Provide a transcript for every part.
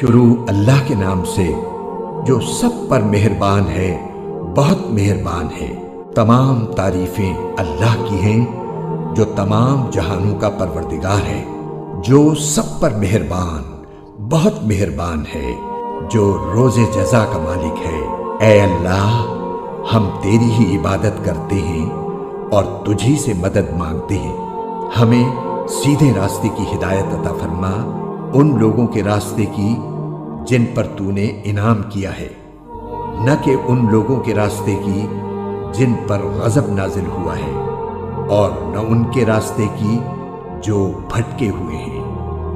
شروع اللہ کے نام سے جو سب پر مہربان ہے، بہت مہربان ہے۔ تمام تعریفیں اللہ کی ہیں جو تمام جہانوں کا پروردگار ہے، جو سب پر مہربان، بہت مہربان ہے، جو روز جزا کا مالک ہے۔ اے اللہ، ہم تیری ہی عبادت کرتے ہیں اور تجھی سے مدد مانگتے ہیں۔ ہمیں سیدھے راستے کی ہدایت عطا فرما، ان لوگوں کے راستے کی جن پر تو نے انعام کیا ہے، نہ کہ ان لوگوں کے راستے کی جن پر غضب نازل ہوا ہے، اور نہ ان کے راستے کی جو بھٹکے ہوئے ہیں۔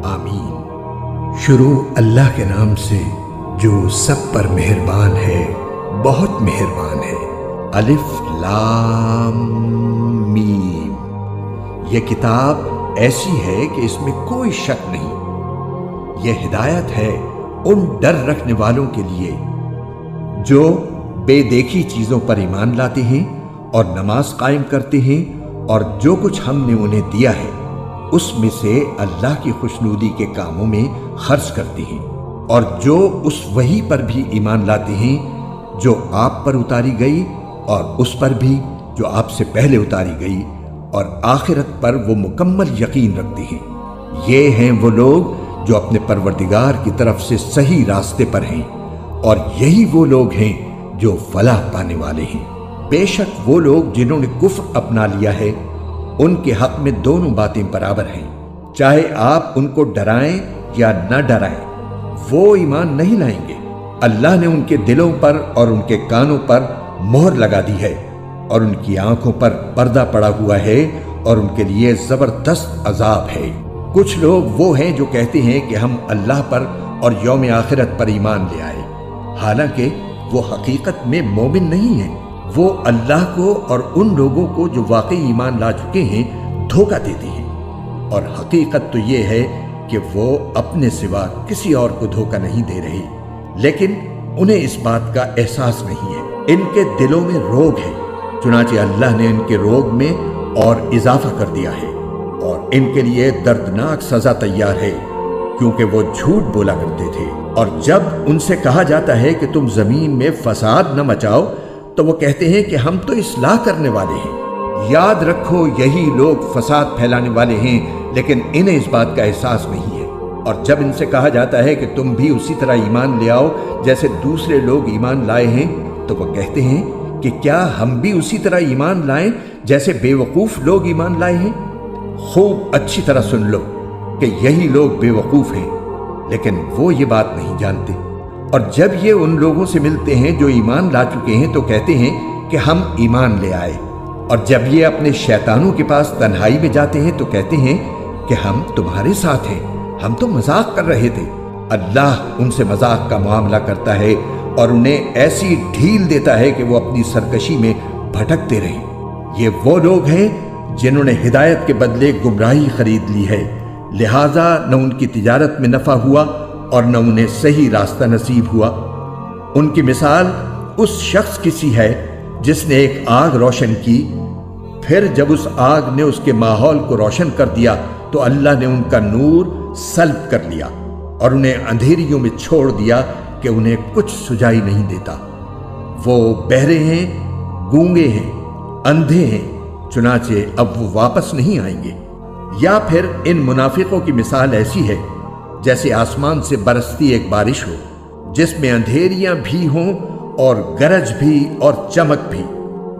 آمین۔ شروع اللہ کے نام سے جو سب پر مہربان ہے، بہت مہربان ہے۔ الف لام میم۔ یہ کتاب ایسی ہے کہ اس میں کوئی شک نہیں۔ یہ ہدایت ہے ان ڈر رکھنے والوں کے لیے جو بے دیکھی چیزوں پر ایمان لاتے ہیں اور نماز قائم کرتے ہیں، اور جو کچھ ہم نے انہیں دیا ہے اس میں سے اللہ کی خوشنودی کے کاموں میں خرچ کرتے ہیں، اور جو اس وحی پر بھی ایمان لاتے ہیں جو آپ پر اتاری گئی اور اس پر بھی جو آپ سے پہلے اتاری گئی، اور آخرت پر وہ مکمل یقین رکھتے ہیں۔ یہ ہیں وہ لوگ جو اپنے پروردگار کی طرف سے صحیح راستے پر ہیں، اور یہی وہ لوگ ہیں جو فلاح پانے والے ہیں۔ بے شک وہ لوگ جنہوں نے کفر اپنا لیا ہے، ان کے حق میں دونوں باتیں برابر ہیں، چاہے آپ ان کو ڈرائیں یا نہ ڈرائیں، وہ ایمان نہیں لائیں گے۔ اللہ نے ان کے دلوں پر اور ان کے کانوں پر مہر لگا دی ہے، اور ان کی آنکھوں پر پردہ پڑا ہوا ہے، اور ان کے لیے زبردست عذاب ہے۔ کچھ لوگ وہ ہیں جو کہتے ہیں کہ ہم اللہ پر اور یوم آخرت پر ایمان لے آئے، حالانکہ وہ حقیقت میں مومن نہیں ہیں۔ وہ اللہ کو اور ان لوگوں کو جو واقعی ایمان لا چکے ہیں دھوکہ دیتے ہیں، اور حقیقت تو یہ ہے کہ وہ اپنے سوا کسی اور کو دھوکہ نہیں دے رہے، لیکن انہیں اس بات کا احساس نہیں ہے۔ ان کے دلوں میں روگ ہے، چنانچہ اللہ نے ان کے روگ میں اور اضافہ کر دیا ہے، اور ان کے لیے دردناک سزا تیار ہے، کیونکہ وہ جھوٹ بولا کرتے تھے۔ اور جب ان سے کہا جاتا ہے کہ تم زمین میں فساد نہ مچاؤ، تو وہ کہتے ہیں کہ ہم تو اصلاح کرنے والے ہیں۔ یاد رکھو، یہی لوگ فساد پھیلانے والے ہیں، لیکن انہیں اس بات کا احساس نہیں ہے۔ اور جب ان سے کہا جاتا ہے کہ تم بھی اسی طرح ایمان لے آؤ جیسے دوسرے لوگ ایمان لائے ہیں، تو وہ کہتے ہیں کہ کیا ہم بھی اسی طرح ایمان لائیں جیسے بے وقوف لوگ ایمان لائے ہیں؟ خوب اچھی طرح سن لو کہ یہی لوگ بے وقوف ہیں، لیکن وہ یہ بات نہیں جانتے۔ اور جب یہ ان لوگوں سے ملتے ہیں جو ایمان لا چکے ہیں تو کہتے ہیں کہ ہم ایمان لے آئے، اور جب یہ اپنے شیطانوں کے پاس تنہائی میں جاتے ہیں تو کہتے ہیں کہ ہم تمہارے ساتھ ہیں، ہم تو مذاق کر رہے تھے۔ اللہ ان سے مذاق کا معاملہ کرتا ہے اور انہیں ایسی ڈھیل دیتا ہے کہ وہ اپنی سرکشی میں بھٹکتے رہیں۔ یہ وہ لوگ ہیں جنہوں نے ہدایت کے بدلے گمراہی خرید لی ہے، لہٰذا نہ ان کی تجارت میں نفع ہوا اور نہ انہیں صحیح راستہ نصیب ہوا۔ ان کی مثال اس شخص کی سی ہے جس نے ایک آگ روشن کی، پھر جب اس آگ نے اس کے ماحول کو روشن کر دیا تو اللہ نے ان کا نور سلب کر لیا اور انہیں اندھیریوں میں چھوڑ دیا کہ انہیں کچھ سجائی نہیں دیتا۔ وہ بہرے ہیں، گونگے ہیں، اندھے ہیں، چنانچہ اب وہ واپس نہیں آئیں گے۔ یا پھر ان منافقوں کی مثال ایسی ہے جیسے آسمان سے برستی ایک بارش ہو، جس میں اندھیریاں بھی ہوں اور گرج بھی اور چمک بھی۔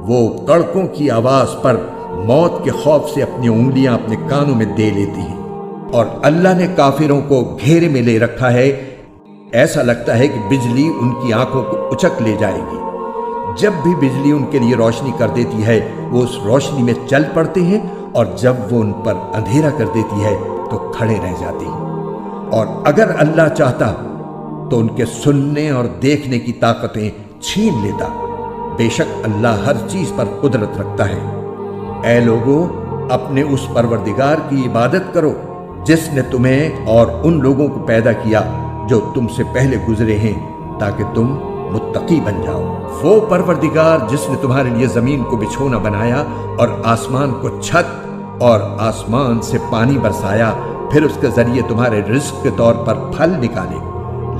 وہ کڑکوں کی آواز پر موت کے خوف سے اپنی انگلیاں اپنے کانوں میں دے لیتی ہیں، اور اللہ نے کافروں کو گھیرے میں لے رکھا ہے۔ ایسا لگتا ہے کہ بجلی ان کی آنکھوں کو اچک لے جائے گی۔ جب بھی بجلی ان کے لیے روشنی کر دیتی ہے وہ اس روشنی میں چل پڑتے ہیں، اور جب وہ ان پر اندھیرا کر دیتی ہے تو کھڑے رہ جاتے ہیں۔ اور اگر اللہ چاہتا تو ان کے سننے اور دیکھنے کی طاقتیں چھین لیتا۔ بے شک اللہ ہر چیز پر قدرت رکھتا ہے۔ اے لوگو، اپنے اس پروردگار کی عبادت کرو جس نے تمہیں اور ان لوگوں کو پیدا کیا جو تم سے پہلے گزرے ہیں، تاکہ تم متقی بن جاؤ۔ وہ پروردگار جس نے تمہارے لیے زمین کو بچھونا بنایا اور آسمان کو چھت اور آسمان سے پانی برسایا، پھر اس کے ذریعے تمہارے رزق کے طور پر پھل نکالے،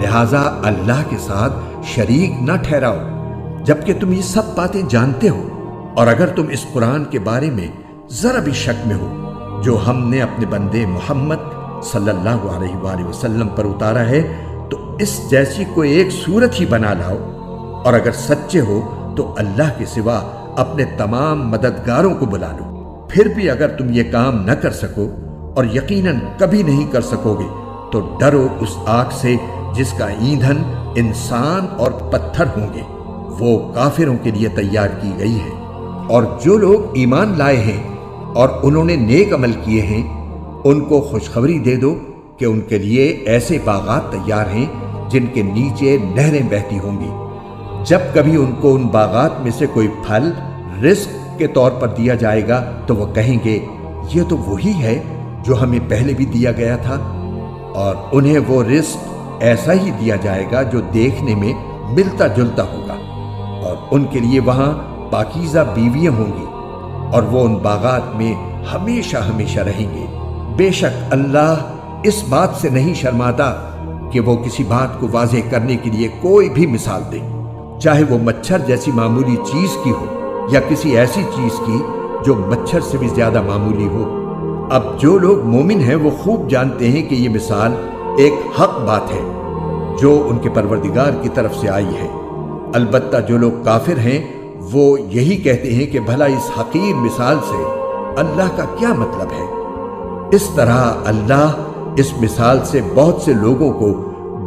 لہٰذا اللہ کے ساتھ شریک نہ ٹھہراؤ، جبکہ تم یہ سب باتیں جانتے ہو۔ اور اگر تم اس قرآن کے بارے میں ذرا بھی شک میں ہو جو ہم نے اپنے بندے محمد صلی اللہ علیہ وآلہ وسلم پر اتارا ہے، تو اس جیسی کوئی ایک صورت ہی بنا لاؤ، اور اگر سچے ہو تو اللہ کے سوا اپنے تمام مددگاروں کو بلا لو۔ پھر بھی اگر تم یہ کام نہ کر سکو، اور یقیناً کبھی نہیں کر سکو گے، تو ڈرو اس آگ سے جس کا ایندھن انسان اور پتھر ہوں گے، وہ کافروں کے لیے تیار کی گئی ہے۔ اور جو لوگ ایمان لائے ہیں اور انہوں نے نیک عمل کیے ہیں، ان کو خوشخبری دے دو کہ ان کے لیے ایسے باغات تیار ہیں جن کے نیچے نہریں بہتی ہوں گی۔ جب کبھی ان کو ان باغات میں سے کوئی پھل رزق کے طور پر دیا جائے گا تو وہ کہیں گے یہ تو وہی ہے جو ہمیں پہلے بھی دیا گیا تھا، اور انہیں وہ رزق ایسا ہی دیا جائے گا جو دیکھنے میں ملتا جلتا ہوگا، اور ان کے لیے وہاں پاکیزہ بیویاں ہوں گی، اور وہ ان باغات میں ہمیشہ ہمیشہ رہیں گے۔ بے شک اللہ اس بات سے نہیں شرماتا کہ وہ کسی بات کو واضح کرنے کے لیے کوئی بھی مثال دے، چاہے وہ مچھر جیسی معمولی چیز کی ہو یا کسی ایسی چیز کی جو مچھر سے بھی زیادہ معمولی ہو۔ اب جو لوگ مومن ہیں وہ خوب جانتے ہیں کہ یہ مثال ایک حق بات ہے جو ان کے پروردگار کی طرف سے آئی ہے۔ البتہ جو لوگ کافر ہیں وہ یہی کہتے ہیں کہ بھلا اس حقیر مثال سے اللہ کا کیا مطلب ہے۔ اس طرح اللہ اس مثال سے بہت سے لوگوں کو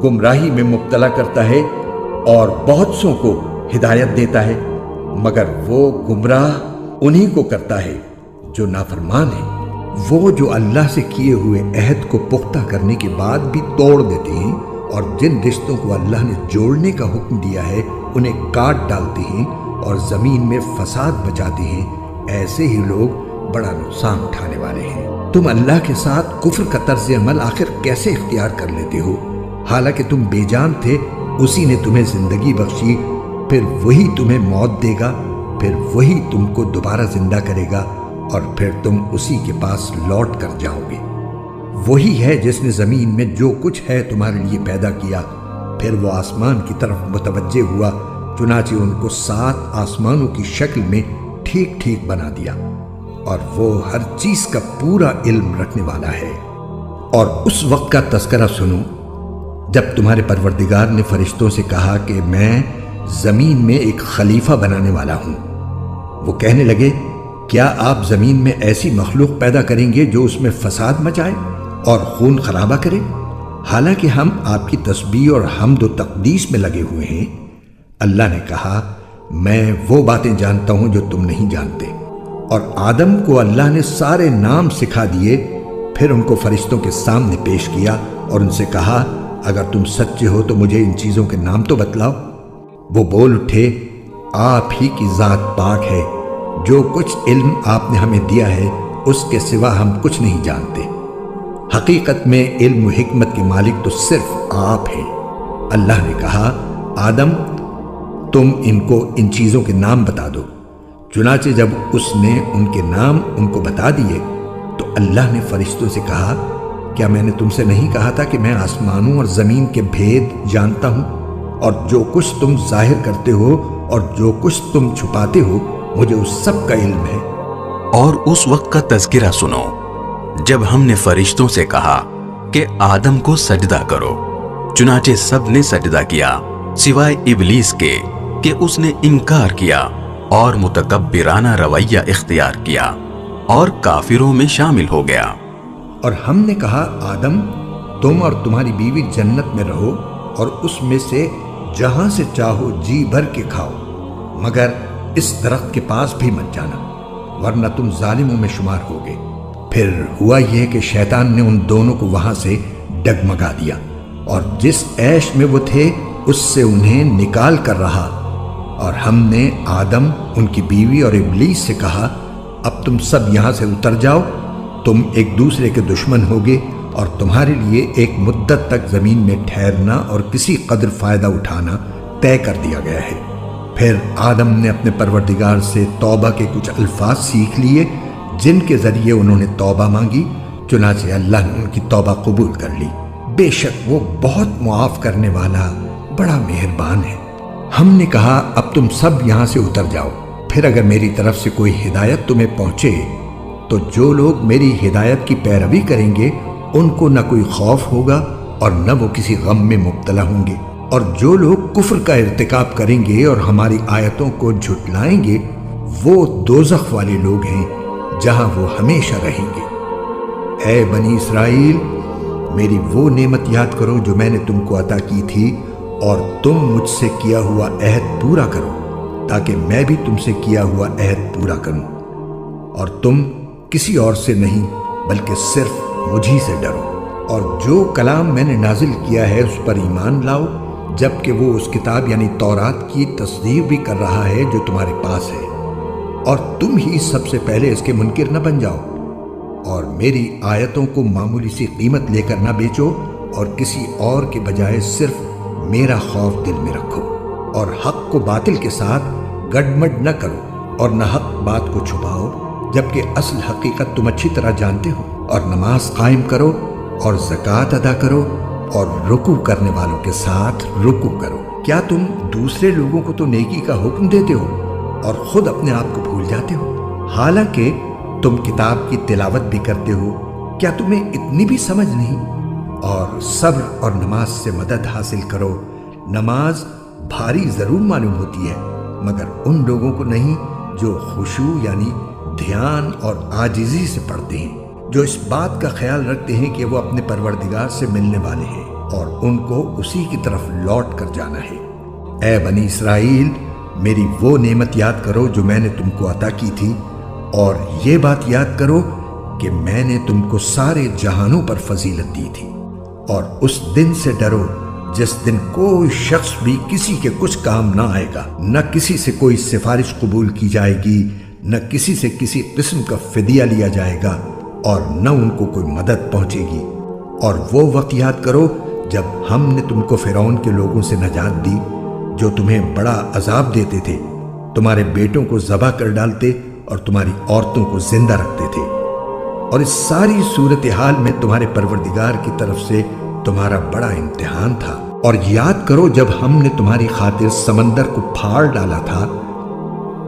گمراہی میں مبتلا کرتا ہے اور بہت سوں کو ہدایت دیتا ہے، مگر وہ گمراہ انہی کو کرتا ہے جو نافرمان ہے۔ وہ جو اللہ سے کیے ہوئے عہد کو پختہ کرنے کے بعد بھی توڑ دیتے ہیں، اور جن رشتوں کو اللہ نے جوڑنے کا حکم دیا ہے انہیں کاٹ ڈالتے ہیں اور زمین میں فساد مچاتے ہیں، ایسے ہی لوگ بڑا نقصان اٹھانے والے ہیں۔ تم اللہ کے ساتھ کفر کا طرز عمل آخر کیسے اختیار کر لیتے ہو؟ حالانکہ تم بے جان تھے، اسی نے تمہیں زندگی بخشی، پھر وہی تمہیں موت دے گا، پھر وہی تم کو دوبارہ زندہ کرے گا، اور پھر تم اسی کے پاس لوٹ کر جاؤ گے۔ وہی ہے جس نے زمین میں جو کچھ ہے تمہارے لیے پیدا کیا، پھر وہ آسمان کی طرف متوجہ ہوا، چنانچہ ان کو 7 آسمانوں کی شکل میں ٹھیک ٹھیک بنا دیا، اور وہ ہر چیز کا پورا علم رکھنے والا ہے۔ اور اس وقت کا تذکرہ سنو جب تمہارے پروردگار نے فرشتوں سے کہا کہ میں زمین میں ایک خلیفہ بنانے والا ہوں۔ وہ کہنے لگے کیا آپ زمین میں ایسی مخلوق پیدا کریں گے جو اس میں فساد مچائے اور خون خرابہ کرے؟ حالانکہ ہم آپ کی تسبیح اور حمد و تقدیس میں لگے ہوئے ہیں۔ اللہ نے کہا میں وہ باتیں جانتا ہوں جو تم نہیں جانتے۔ اور آدم کو اللہ نے سارے نام سکھا دیے، پھر ان کو فرشتوں کے سامنے پیش کیا اور ان سے کہا اگر تم سچے ہو تو مجھے ان چیزوں کے نام تو بتلاؤ۔ وہ بول اٹھے آپ ہی کی ذات پاک ہے، جو کچھ علم آپ نے ہمیں دیا ہے اس کے سوا ہم کچھ نہیں جانتے۔ حقیقت میں علم و حکمت کے مالک تو صرف آپ ہیں۔ اللہ نے کہا آدم تم ان کو ان چیزوں کے نام بتا دو۔ چنانچہ جب اس نے ان کے نام ان کو بتا دیے تو اللہ نے فرشتوں سے کہا کیا میں نے تم سے نہیں کہا تھا کہ میں آسمانوں اور زمین کے بھید جانتا ہوں، اور جو کچھ تم ظاہر کرتے ہو اور جو کچھ تم چھپاتے ہو مجھے اس سب کا علم ہے۔ اور اس وقت کا تذکرہ سنو جب ہم نے فرشتوں سے کہا کہ آدم کو سجدہ کرو، چنانچہ سب نے سجدہ کیا سوائے ابلیس کے کہ اس نے انکار کیا اور متکبرانہ رویہ اختیار کیا اور کافروں میں شامل ہو گیا۔ اور ہم نے کہا آدم تم اور تمہاری بیوی جنت میں رہو اور اس میں سے جہاں سے چاہو جی بھر کے کھاؤ، مگر اس درخت کے پاس بھی مت جانا ورنہ تم ظالموں میں شمار ہوگے۔ پھر ہوا یہ کہ شیطان نے ان دونوں کو وہاں سے ڈگمگا دیا اور جس عیش میں وہ تھے اس سے انہیں نکال کر رہا، اور ہم نے آدم ان کی بیوی اور ابلیس سے کہا اب تم سب یہاں سے اتر جاؤ، تم ایک دوسرے کے دشمن ہوگے اور تمہارے لیے ایک مدت تک زمین میں ٹھہرنا اور کسی قدر فائدہ اٹھانا طے کر دیا گیا ہے۔ پھر آدم نے اپنے پروردگار سے توبہ کے کچھ الفاظ سیکھ لیے جن کے ذریعے انہوں نے توبہ مانگی، چنانچہ اللہ نے ان کی توبہ قبول کر لی۔ بے شک وہ بہت معاف کرنے والا بڑا مہربان ہے۔ ہم نے کہا اب تم سب یہاں سے اتر جاؤ، پھر اگر میری طرف سے کوئی ہدایت تمہیں پہنچے تو جو لوگ میری ہدایت کی پیروی کریں گے ان کو نہ کوئی خوف ہوگا اور نہ وہ کسی غم میں مبتلا ہوں گے، اور جو لوگ کفر کا ارتکاب کریں گے اور ہماری آیتوں کو جھٹلائیں گے وہ دوزخ والے لوگ ہیں جہاں وہ ہمیشہ رہیں گے۔ اے بنی اسرائیل، میری وہ نعمت یاد کرو جو میں نے تم کو عطا کی تھی، اور تم مجھ سے کیا ہوا عہد پورا کرو تاکہ میں بھی تم سے کیا ہوا عہد پورا کروں، اور تم کسی اور سے نہیں بلکہ صرف مجھی سے ڈرو، اور جو کلام میں نے نازل کیا ہے اس پر ایمان لاؤ، جبکہ وہ اس کتاب یعنی تورات کی تصدیق بھی کر رہا ہے جو تمہارے پاس ہے، اور تم ہی سب سے پہلے اس کے منکر نہ بن جاؤ، اور میری آیتوں کو معمولی سی قیمت لے کر نہ بیچو، اور کسی اور کے بجائے صرف میرا خوف دل میں رکھو، اور حق کو باطل کے ساتھ گڈمڈ نہ کرو، اور نہ حق بات کو چھپاؤ جبکہ اصل حقیقت تم اچھی طرح جانتے ہو، اور نماز قائم کرو اور زکوٰۃ ادا کرو اور رکوع کرنے والوں کے ساتھ رکوع کرو۔ کیا تم دوسرے لوگوں کو تو نیکی کا حکم دیتے ہو اور خود اپنے آپ کو بھول جاتے ہو؟ حالانکہ تم کتاب کی تلاوت بھی کرتے ہو، کیا تمہیں اتنی بھی سمجھ نہیں؟ اور صبر اور نماز سے مدد حاصل کرو۔ نماز بھاری ضرور معلوم ہوتی ہے مگر ان لوگوں کو نہیں جو خشوع یعنی دھیان اور عاجزی سے پڑھتے ہیں، جو اس بات کا خیال رکھتے ہیں کہ وہ اپنے پروردگار سے ملنے والے ہیں اور ان کو اسی کی طرف لوٹ کر جانا ہے۔ اے بنی اسرائیل، میری وہ نعمت یاد کرو جو میں نے تم کو عطا کی تھی، اور یہ بات یاد کرو کہ میں نے تم کو سارے جہانوں پر فضیلت دی تھی، اور اس دن سے ڈرو جس دن کوئی شخص بھی کسی کے کچھ کام نہ آئے گا، نہ کسی سے کوئی سفارش قبول کی جائے گی، نہ کسی سے کسی قسم کا فدیہ لیا جائے گا، اور نہ ان کو کوئی مدد پہنچے گی۔ اور وہ وقت یاد کرو جب ہم نے تم کو فرعون کے لوگوں سے نجات دی جو تمہیں بڑا عذاب دیتے تھے، تمہارے بیٹوں کو ذبح کر ڈالتے اور تمہاری عورتوں کو زندہ رکھتے تھے، اور اس ساری صورتحال میں تمہارے پروردگار کی طرف سے تمہارا بڑا امتحان تھا۔ اور یاد کرو جب ہم نے تمہاری خاطر سمندر کو پھاڑ ڈالا تھا،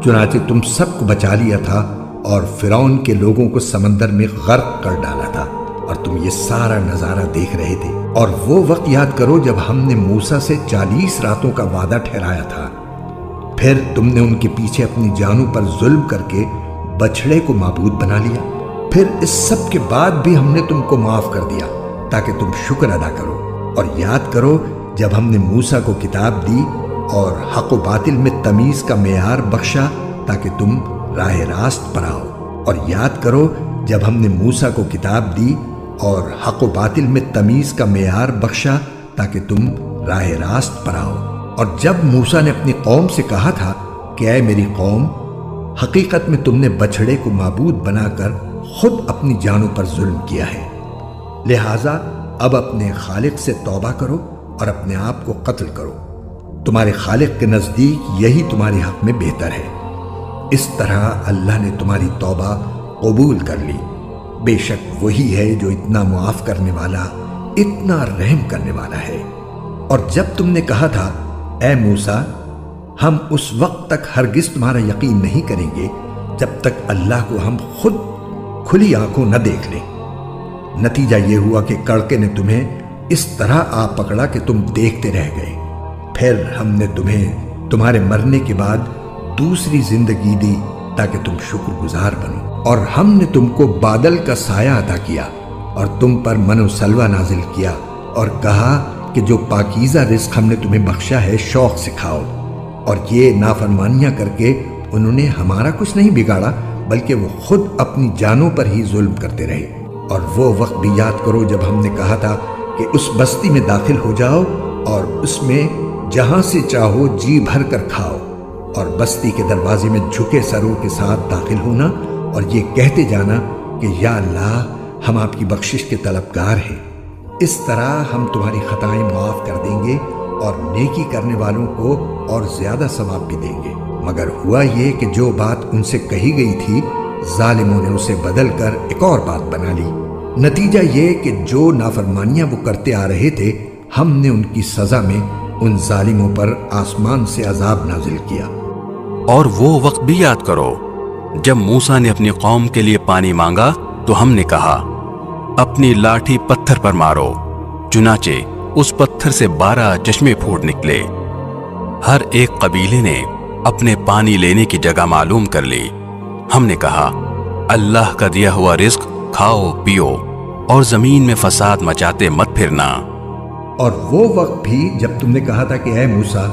چنانچہ تم سب کو بچا لیا تھا اور فرعون کے لوگوں کو سمندر میں غرق کر ڈالا تھا، اور تم یہ سارا نظارہ دیکھ رہے تھے۔ اور وہ وقت یاد کرو جب ہم نے موسیٰ سے 40 راتوں کا وعدہ ٹھہرایا تھا، پھر تم نے ان کے پیچھے اپنی جانوں پر ظلم کر کے بچھڑے کو معبود بنا لیا، پھر اس سب کے بعد بھی ہم نے تم کو معاف کر دیا تاکہ تم شکر ادا کرو۔ اور یاد کرو جب ہم نے موسیٰ کو کتاب دی اور حق و باطل میں تمیز کا معیار بخشا تاکہ تم راہ راست پر آؤ۔ اور یاد کرو جب ہم نے موسیٰ کو کتاب دی اور حق و باطل میں تمیز کا معیار بخشا تاکہ تم راہ راست پر آؤ۔ اور جب موسیٰ نے اپنی قوم سے کہا تھا کہ اے میری قوم، حقیقت میں تم نے بچھڑے کو معبود بنا کر خود اپنی جانوں پر ظلم کیا ہے، لہٰذا اب اپنے خالق سے توبہ کرو اور اپنے آپ کو قتل کرو، تمہارے خالق کے نزدیک یہی تمہارے حق میں بہتر ہے۔ اس طرح اللہ نے تمہاری توبہ قبول کر لی، بے شک وہی ہے جو اتنا معاف کرنے والا، اتنا رحم کرنے والا ہے۔ اور جب تم نے کہا تھا اے موسیٰ، ہم اس وقت تک ہرگز تمہارا یقین نہیں کریں گے جب تک اللہ کو ہم خود کھلی آنکھوں نہ دیکھ لیں، نتیجہ یہ ہوا کہ کڑکے نے تمہیں اس طرح آ پکڑا کہ تم دیکھتے رہ گئے، پھر ہم نے تمہیں تمہارے مرنے کے بعد دوسری زندگی دی تاکہ تم شکر گزار بنو۔ اور ہم نے تم کو بادل کا سایہ عطا کیا اور تم پر من و سلوہ نازل کیا، اور کہا کہ جو پاکیزہ رزق ہم نے تمہیں بخشا ہے شوق سے کھاؤ۔ اور یہ نافرمانیاں کر کے انہوں نے ہمارا کچھ نہیں بگاڑا بلکہ وہ خود اپنی جانوں پر ہی ظلم کرتے رہے۔ اور وہ وقت بھی یاد کرو جب ہم نے کہا تھا کہ اس بستی میں داخل ہو جاؤ اور اس میں جہاں سے چاہو جی بھر کر کھاؤ، اور بستی کے دروازے میں جھکے سروں کے ساتھ داخل ہونا اور یہ کہتے جانا کہ یا اللہ ہم آپ کی بخشش کے طلبگار ہیں، اس طرح ہم تمہاری خطائیں معاف کر دیں گے اور نیکی کرنے والوں کو اور زیادہ ثواب بھی دیں گے۔ مگر ہوا یہ کہ جو بات ان سے کہی گئی تھی ظالموں نے اسے بدل کر ایک اور بات بنا لی، نتیجہ یہ کہ جو نافرمانیاں وہ کرتے آ رہے تھے، ہم نے ان کی سزا میں ان ظالموں پر آسمان سے عذاب نازل کیا۔ اور وہ وقت بھی یاد کرو جب موسیٰ نے اپنی قوم کے لیے پانی مانگا تو ہم نے کہا اپنی لاٹھی پتھر پر مارو، چنانچہ اس پتھر سے 12 چشمے پھوٹ نکلے۔ ہر ایک قبیلے نے اپنے پانی لینے کی جگہ معلوم کر لی۔ ہم نے کہا اللہ کا دیا ہوا رزق کھاؤ پیو اور زمین میں فساد مچاتے مت پھرنا۔ اور وہ وقت بھی جب تم نے کہا تھا کہ اے موسیٰ،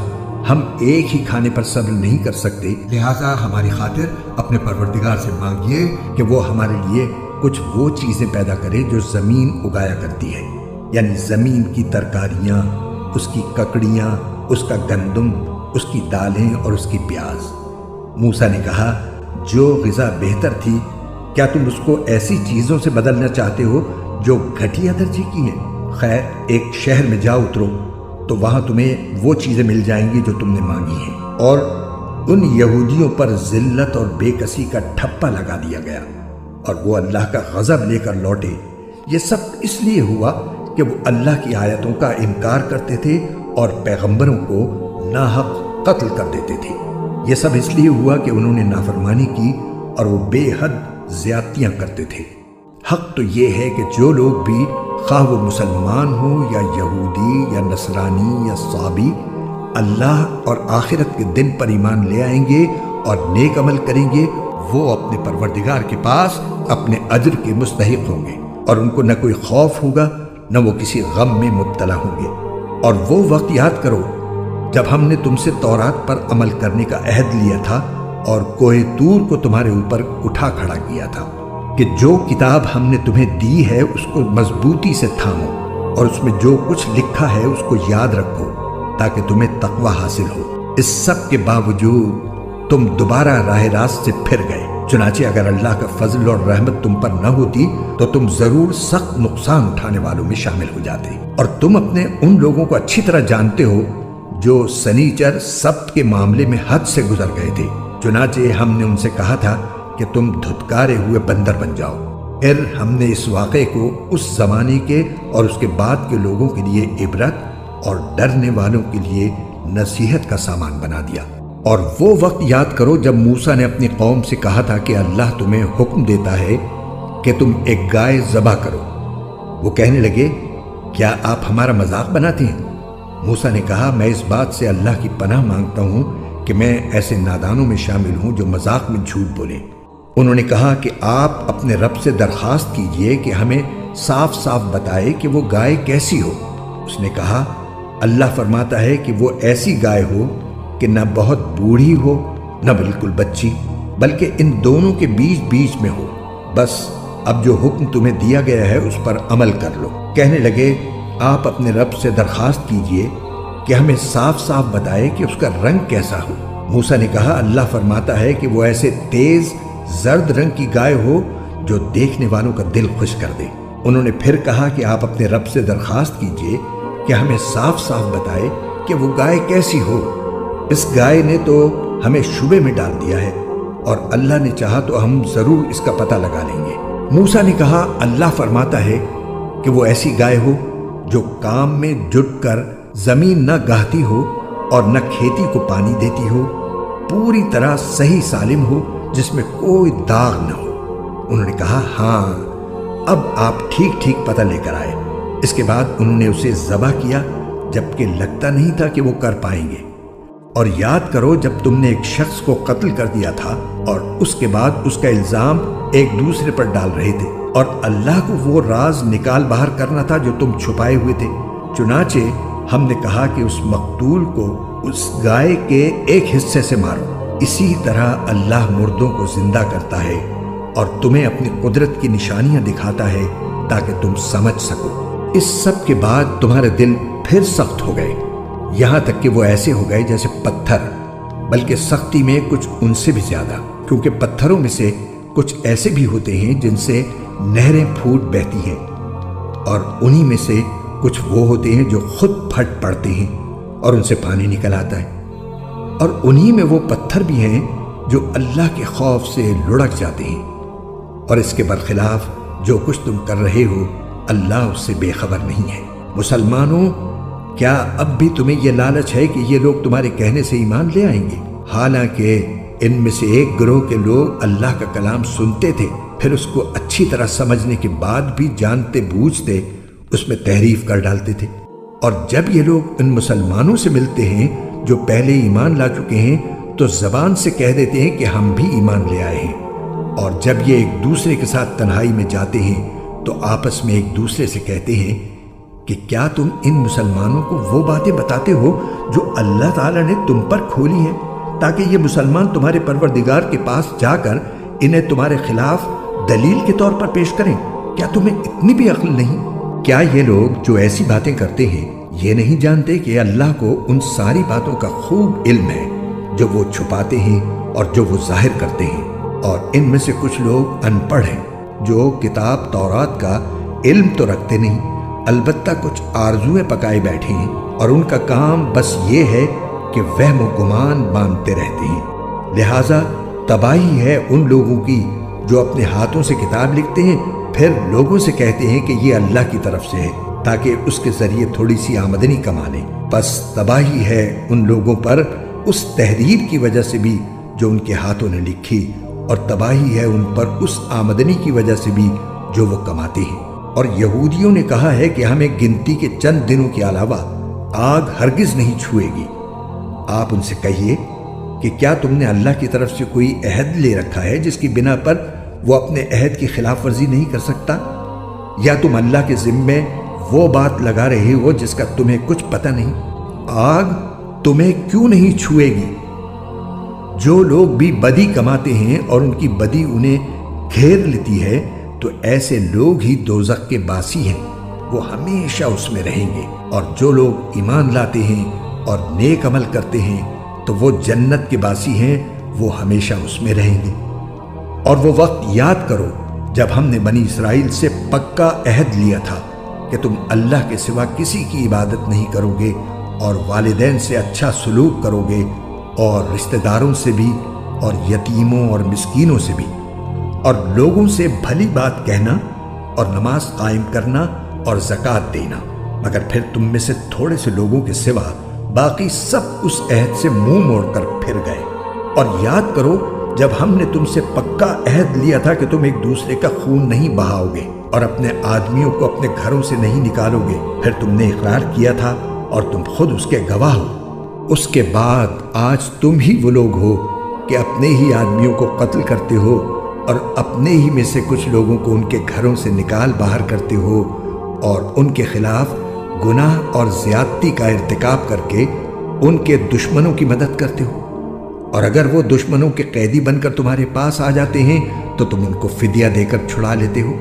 ہم ایک ہی کھانے پر صبر نہیں کر سکتے، لہٰذا ہماری خاطر اپنے پروردگار سے مانگیے کہ وہ ہمارے لیے کچھ وہ چیزیں پیدا کرے جو زمین اگایا کرتی ہے، یعنی زمین کی ترکاریاں، اس کی ککڑیاں، اس کا گندم، اس کی دالیں اور اس کی پیاز۔ موسیٰ نے کہا جو غذا بہتر تھی، کیا تم اس کو ایسی چیزوں سے بدلنا چاہتے ہو جو گھٹیا درجے کی ہیں؟ خیر، ایک شہر میں جا اترو تو وہاں تمہیں وہ چیزیں مل جائیں گی جو تم نے مانگی ہیں۔ اور ان یہودیوں پر ذلت اور بے کسی کا ٹھپا لگا دیا گیا اور وہ اللہ کا غضب لے کر لوٹے۔ یہ سب اس لیے ہوا کہ وہ اللہ کی آیتوں کا انکار کرتے تھے اور پیغمبروں کو ناحق قتل کر دیتے تھے۔ یہ سب اس لیے ہوا کہ انہوں نے نافرمانی کی اور وہ بے حد زیادتیاں کرتے تھے۔ حق تو یہ ہے کہ جو لوگ بھی، خواہ وہ مسلمان ہوں یا یہودی یا نصرانی یا صابی، اللہ اور آخرت کے دن پر ایمان لے آئیں گے اور نیک عمل کریں گے، وہ اپنے پروردگار کے پاس اپنے اجر کے مستحق ہوں گے، اور ان کو نہ کوئی خوف ہوگا نہ وہ کسی غم میں مبتلا ہوں گے۔ اور وہ وقت یاد کرو جب ہم نے تم سے تورات پر عمل کرنے کا عہد لیا تھا اور کوہ طور کو تمہارے اوپر اٹھا کھڑا کیا تھا کہ جو کتاب ہم نے تمہیں دی ہے اس کو مضبوطی سے تھامو اور اس میں جو کچھ لکھا ہے اس کو یاد رکھو تاکہ تمہیں تقوی حاصل ہو۔ اس سب کے باوجود تم دوبارہ راہ راست سے پھر گئے۔ چنانچہ اگر اللہ کا فضل اور رحمت تم پر نہ ہوتی تو تم ضرور سخت نقصان اٹھانے والوں میں شامل ہو جاتے، اور تم اپنے ان لوگوں کو اچھی طرح جانتے ہو جو سنیچر سبت کے معاملے میں حد سے گزر گئے تھے۔ چنانچہ ہم نے ان سے کہا تھا کہ تم دھتکارے ہوئے بندر بن جاؤ۔ پھر ہم نے اس واقعے کو اس زمانے کے اور اس کے بعد کے لوگوں کے لیے عبرت اور ڈرنے والوں کے لیے نصیحت کا سامان بنا دیا۔ اور وہ وقت یاد کرو جب موسیٰ نے اپنی قوم سے کہا تھا کہ اللہ تمہیں حکم دیتا ہے کہ تم ایک گائے ذبح کرو۔ وہ کہنے لگے کیا آپ ہمارا مذاق بناتے ہیں؟ موسیٰ نے کہا میں اس بات سے اللہ کی پناہ مانگتا ہوں کہ میں ایسے نادانوں میں شامل ہوں جو مذاق میں جھوٹ بولیں۔ انہوں نے کہا کہ آپ اپنے رب سے درخواست کیجئے کہ ہمیں صاف صاف بتائے کہ وہ گائے کیسی ہو۔ اس نے کہا اللہ فرماتا ہے کہ وہ ایسی گائے ہو کہ نہ بہت بوڑھی ہو نہ بالکل بچی، بلکہ ان دونوں کے بیچ میں ہو۔ بس اب جو حکم تمہیں دیا گیا ہے اس پر عمل کر لو۔ کہنے لگے آپ اپنے رب سے درخواست کیجئے کہ ہمیں صاف صاف بتائے کہ اس کا رنگ کیسا ہو۔ موسیٰ نے کہا اللہ فرماتا ہے کہ وہ ایسے تیز زرد رنگ کی گائے ہو جو دیکھنے والوں کا دل خوش کر دے۔ انہوں نے پھر کہا کہ آپ اپنے رب سے درخواست کیجئے کہ ہمیں صاف صاف بتائے کہ وہ گائے کیسی ہو۔ اس گائے نے تو ہمیں شبے میں ڈال دیا ہے، اور اللہ نے چاہا تو ہم ضرور اس کا پتہ لگا لیں گے۔ موسیٰ نے کہا اللہ فرماتا ہے کہ وہ ایسی گائے ہو جو کام میں جٹ کر زمین نہ گاہتی ہو اور نہ کھیتی کو پانی دیتی ہو، پوری طرح صحیح سالم ہو، جس میں کوئی داغ نہ ہو۔ انہوں نے کہا ہاں اب آپ ٹھیک ٹھیک پتہ لے کر آئے۔ اس کے بعد انہوں نے اسے ذبح کیا جبکہ لگتا نہیں تھا کہ وہ کر پائیں گے۔ اور یاد کرو جب تم نے ایک شخص کو قتل کر دیا تھا اور اس کے بعد اس کا الزام ایک دوسرے پر ڈال رہے تھے، اور اللہ کو وہ راز نکال باہر کرنا تھا جو تم چھپائے ہوئے تھے۔ چنانچہ ہم نے کہا کہ اس مقتول کو اس گائے کے ایک حصے سے مارو۔ اسی طرح اللہ مردوں کو زندہ کرتا ہے اور تمہیں اپنی قدرت کی نشانیاں دکھاتا ہے تاکہ تم سمجھ سکو۔ اس سب کے بعد تمہارے دل پھر سخت ہو گئے، یہاں تک کہ وہ ایسے ہو گئے جیسے پتھر، بلکہ سختی میں کچھ ان سے بھی زیادہ، کیونکہ پتھروں میں سے کچھ ایسے بھی ہوتے ہیں جن سے نہریں پھوٹ بہتی ہیں، اور انہی میں سے کچھ وہ ہوتے ہیں جو خود پھٹ پڑتے ہیں اور ان سے پانی نکل آتا ہے، اور انہی میں وہ پتھر بھی ہیں جو اللہ کے خوف سے لڑک جاتے ہیں۔ اور اس کے برخلاف جو کچھ تم کر رہے ہو اللہ اس سے بے خبر نہیں ہے۔ مسلمانوں، کیا اب بھی تمہیں یہ لالچ ہے کہ یہ لوگ تمہارے کہنے سے ایمان لے آئیں گے؟ حالانکہ ان میں سے ایک گروہ کے لوگ اللہ کا کلام سنتے تھے، پھر اس کو اچھی طرح سمجھنے کے بعد بھی جانتے بوجھتے اس میں تحریف کر ڈالتے تھے۔ اور جب یہ لوگ ان مسلمانوں سے ملتے ہیں جو پہلے ایمان لا چکے ہیں تو زبان سے کہہ دیتے ہیں کہ ہم بھی ایمان لے آئے ہیں، اور جب یہ ایک دوسرے کے ساتھ تنہائی میں جاتے ہیں تو آپس میں ایک دوسرے سے کہتے ہیں کہ کیا تم ان مسلمانوں کو وہ باتیں بتاتے ہو جو اللہ تعالیٰ نے تم پر کھولی ہیں، تاکہ یہ مسلمان تمہارے پروردگار کے پاس جا کر انہیں تمہارے خلاف دلیل کے طور پر پیش کریں؟ کیا تمہیں اتنی بھی عقل نہیں؟ کیا یہ لوگ جو ایسی باتیں کرتے ہیں یہ نہیں جانتے کہ اللہ کو ان ساری باتوں کا خوب علم ہے جو وہ چھپاتے ہیں اور جو وہ ظاہر کرتے ہیں؟ اور ان میں سے کچھ لوگ ان پڑھ ہیں جو کتاب تورات کا علم تو رکھتے نہیں، البتہ کچھ آرزویں پکائے بیٹھے ہیں، اور ان کا کام بس یہ ہے کہ وہم و گمان باندھتے رہتے ہیں۔ لہٰذا تباہی ہے ان لوگوں کی جو اپنے ہاتھوں سے کتاب لکھتے ہیں پھر لوگوں سے کہتے ہیں کہ یہ اللہ کی طرف سے ہے تاکہ اس کے ذریعے تھوڑی سی آمدنی کما لیں۔ بس تباہی ہے ان لوگوں پر اس تحریر کی وجہ سے بھی جو ان کے ہاتھوں نے لکھی، اور تباہی ہے ان پر اس آمدنی کی وجہ سے بھی جو وہ کماتے ہیں۔ اور یہودیوں نے کہا ہے کہ ہمیں گنتی کے چند دنوں کے علاوہ آگ ہرگز نہیں چھوئے گی۔ آپ ان سے کہیے کہ کیا تم نے اللہ کی طرف سے کوئی عہد لے رکھا ہے جس کی بنا پر وہ اپنے عہد کی خلاف ورزی نہیں کر سکتا؟ یا تم اللہ کے ذمے وہ بات لگا رہے ہو جس کا تمہیں کچھ پتہ نہیں؟ آگ تمہیں کیوں نہیں چھوئے گی؟ جو لوگ بھی بدی کماتے ہیں اور ان کی بدی انہیں گھیر لیتی ہے تو ایسے لوگ ہی دوزخ کے باسی ہیں، وہ ہمیشہ اس میں رہیں گے۔ اور جو لوگ ایمان لاتے ہیں اور نیک عمل کرتے ہیں تو وہ جنت کے باسی ہیں، وہ ہمیشہ اس میں رہیں گے۔ اور وہ وقت یاد کرو جب ہم نے بنی اسرائیل سے پکا عہد لیا تھا کہ تم اللہ کے سوا کسی کی عبادت نہیں کرو گے، اور والدین سے اچھا سلوک کرو گے، اور رشتہ داروں سے بھی، اور یتیموں اور مسکینوں سے بھی، اور لوگوں سے بھلی بات کہنا، اور نماز قائم کرنا اور زکوٰۃ دینا، مگر پھر تم میں سے تھوڑے سے لوگوں کے سوا باقی سب اس عہد سے منہ موڑ کر پھر گئے۔ اور یاد کرو جب ہم نے تم سے پکا عہد لیا تھا کہ تم ایک دوسرے کا خون نہیں بہاؤ گے اور اپنے آدمیوں کو اپنے گھروں سے نہیں نکالو گے، پھر تم نے اقرار کیا تھا اور تم خود اس کے گواہ ہو۔ اس کے بعد آج تم ہی وہ لوگ ہو کہ اپنے ہی آدمیوں کو قتل کرتے ہو اور اپنے ہی میں سے کچھ لوگوں کو ان کے گھروں سے نکال باہر کرتے ہو، اور ان کے خلاف گناہ اور زیادتی کا ارتکاب کر کے ان کے دشمنوں کی مدد کرتے ہو۔ اور اگر وہ دشمنوں کے قیدی بن کر تمہارے پاس آ جاتے ہیں تو تم ان کو فدیہ دے کر چھڑا لیتے ہو،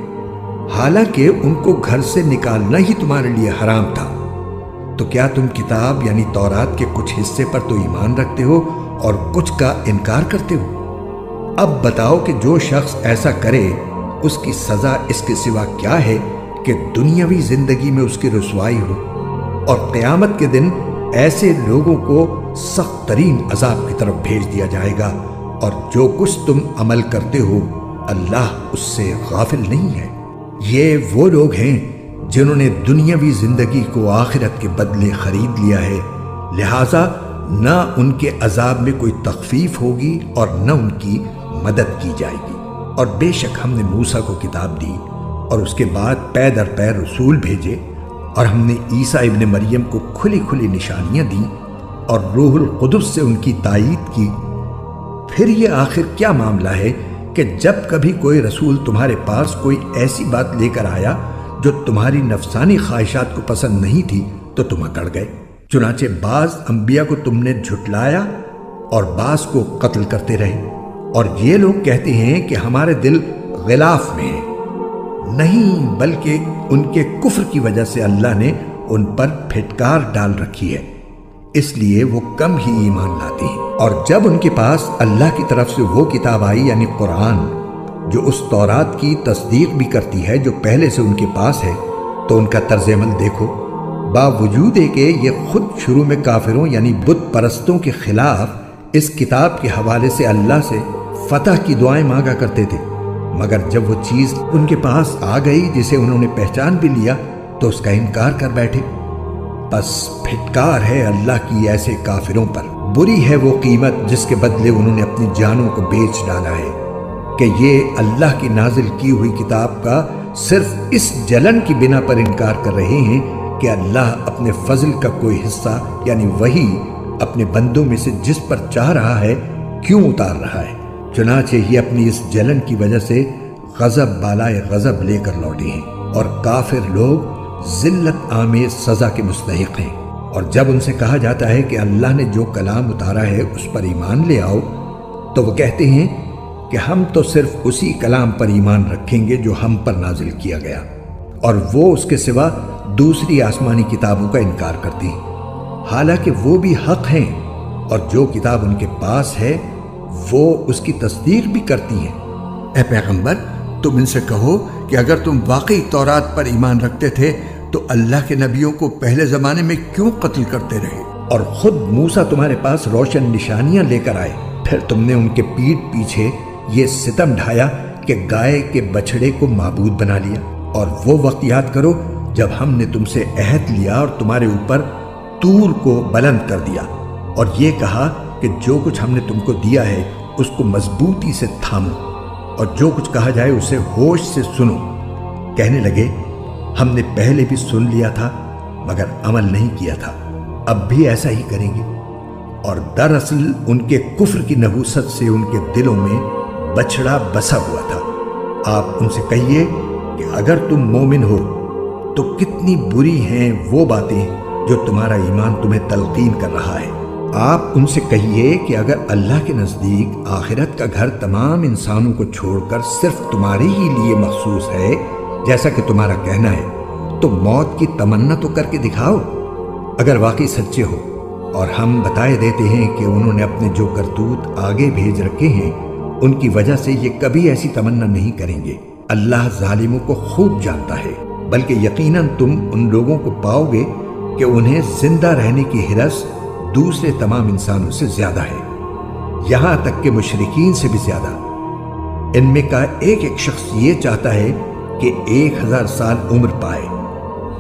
حالانکہ ان کو گھر سے نکالنا ہی تمہارے لیے حرام تھا۔ تو کیا تم کتاب یعنی تورات کے کچھ حصے پر تو ایمان رکھتے ہو اور کچھ کا انکار کرتے ہو؟ اب بتاؤ کہ جو شخص ایسا کرے اس کی سزا اس کے سوا کیا ہے کہ دنیاوی زندگی میں اس کی رسوائی ہو، اور قیامت کے دن ایسے لوگوں کو سخت ترین عذاب کی طرف بھیج دیا جائے گا، اور جو کچھ تم عمل کرتے ہو اللہ اس سے غافل نہیں ہے۔ یہ وہ لوگ ہیں جنہوں نے دنیاوی زندگی کو آخرت کے بدلے خرید لیا ہے، لہٰذا نہ ان کے عذاب میں کوئی تخفیف ہوگی اور نہ ان کی مدد کی جائے گی۔ اور بے شک ہم نے موسیٰ کو کتاب دی اور اس کے بعد پے در پے رسول بھیجے، اور ہم نے عیسیٰ ابن مریم کو کھلی کھلی نشانیاں دیں اور روح القدس سے ان کی تائید کی۔ پھر یہ آخر کیا معاملہ ہے کہ جب کبھی کوئی رسول تمہارے پاس کوئی ایسی بات لے کر آیا جو تمہاری نفسانی خواہشات کو پسند نہیں تھی تو تم اکڑ گئے۔ چنانچہ بعض انبیاء کو تم نے جھٹلایا اور بعض کو قتل کرتے رہے، اور یہ لوگ کہتے ہیں کہ ہمارے دل غلاف میں ہیں، نہیں بلکہ ان کے کفر کی وجہ سے اللہ نے ان پر پھٹکار ڈال رکھی ہے، اس لیے وہ کم ہی ایمان لاتے ہیں۔ اور جب ان کے پاس اللہ کی طرف سے وہ کتاب آئی یعنی قرآن جو اس تورات کی تصدیق بھی کرتی ہے جو پہلے سے ان کے پاس ہے، تو ان کا طرز عمل دیکھو، باوجود ہے کہ یہ خود شروع میں کافروں یعنی بت پرستوں کے خلاف اس کتاب کے حوالے سے اللہ سے فتح کی دعائیں مانگا کرتے تھے، مگر جب وہ چیز ان کے پاس آ گئی جسے انہوں نے پہچان بھی لیا تو اس کا انکار کر بیٹھے۔ بس پھٹکار ہے اللہ کی ایسے کافروں پر، بری ہے وہ قیمت جس کے بدلے انہوں نے اپنی جانوں کو بیچ ڈالا ہے، کہ یہ اللہ کی نازل کی ہوئی کتاب کا صرف اس جلن کی بنا پر انکار کر رہے ہیں کہ اللہ اپنے فضل کا کوئی حصہ یعنی وہی اپنے بندوں میں سے جس پر چاہ رہا ہے کیوں اتار رہا ہے۔ چنانچہ یہ اپنی اس جلن کی وجہ سے غضب بالائے غضب لے کر لوٹے ہیں، اور کافر لوگ ذلت آمیز سزا کے مستحق ہیں۔ اور جب ان سے کہا جاتا ہے کہ اللہ نے جو کلام اتارا ہے اس پر ایمان لے آؤ، تو وہ کہتے ہیں کہ ہم تو صرف اسی کلام پر ایمان رکھیں گے جو ہم پر نازل کیا گیا، اور وہ اس کے سوا دوسری آسمانی کتابوں کا انکار کرتے ہیں، حالانکہ وہ بھی حق ہیں، اور جو کتاب ان کے پاس ہے وہ اس کی تصدیق بھی کرتی ہیں۔ اے پیغمبر، تم ان سے کہو کہ اگر تم واقعی تورات پر ایمان رکھتے تھے تو اللہ کے نبیوں کو پہلے زمانے میں کیوں قتل کرتے رہے؟ اور خود موسیٰ تمہارے پاس روشن نشانیاں لے کر آئے، پھر تم نے ان کے پیٹھ پیچھے یہ ستم ڈھایا کہ گائے کے بچھڑے کو معبود بنا لیا۔ اور وہ وقت یاد کرو جب ہم نے تم سے عہد لیا اور تمہارے اوپر طور کو بلند کر دیا، اور یہ کہا کہ جو کچھ ہم نے تم کو دیا ہے اس کو مضبوطی سے تھامو، اور جو کچھ کہا جائے اسے ہوش سے سنو۔ کہنے لگے ہم نے پہلے بھی سن لیا تھا مگر عمل نہیں کیا تھا، اب بھی ایسا ہی کریں گے۔ اور دراصل ان کے کفر کی نحوست سے ان کے دلوں میں بچڑا بسا ہوا تھا۔ آپ ان سے کہیے کہ اگر تم مومن ہو تو کتنی بری ہیں وہ باتیں جو تمہارا ایمان تمہیں تلقین کر رہا ہے۔ آپ ان سے کہیے کہ اگر اللہ کے نزدیک آخرت کا گھر تمام انسانوں کو چھوڑ کر صرف تمہارے ہی لیے مخصوص ہے جیسا کہ تمہارا کہنا ہے، تو موت کی تمنا تو کر کے دکھاؤ اگر واقعی سچے ہو۔ اور ہم بتائے دیتے ہیں کہ انہوں نے اپنے جو کرتوت آگے بھیج رکھے ہیں ان کی وجہ سے یہ کبھی ایسی تمنا نہیں کریں گے۔ اللہ ظالموں کو خوب جانتا ہے، بلکہ یقیناً تم ان لوگوں کو پاؤ گے کہ انہیں زندہ رہنے کی ہرس دوسرے تمام انسانوں سے زیادہ ہے، یہاں تک کہ مشرکین سے بھی زیادہ۔ ان میں کا ایک ایک شخص یہ چاہتا ہے کہ 1000 سال عمر پائے،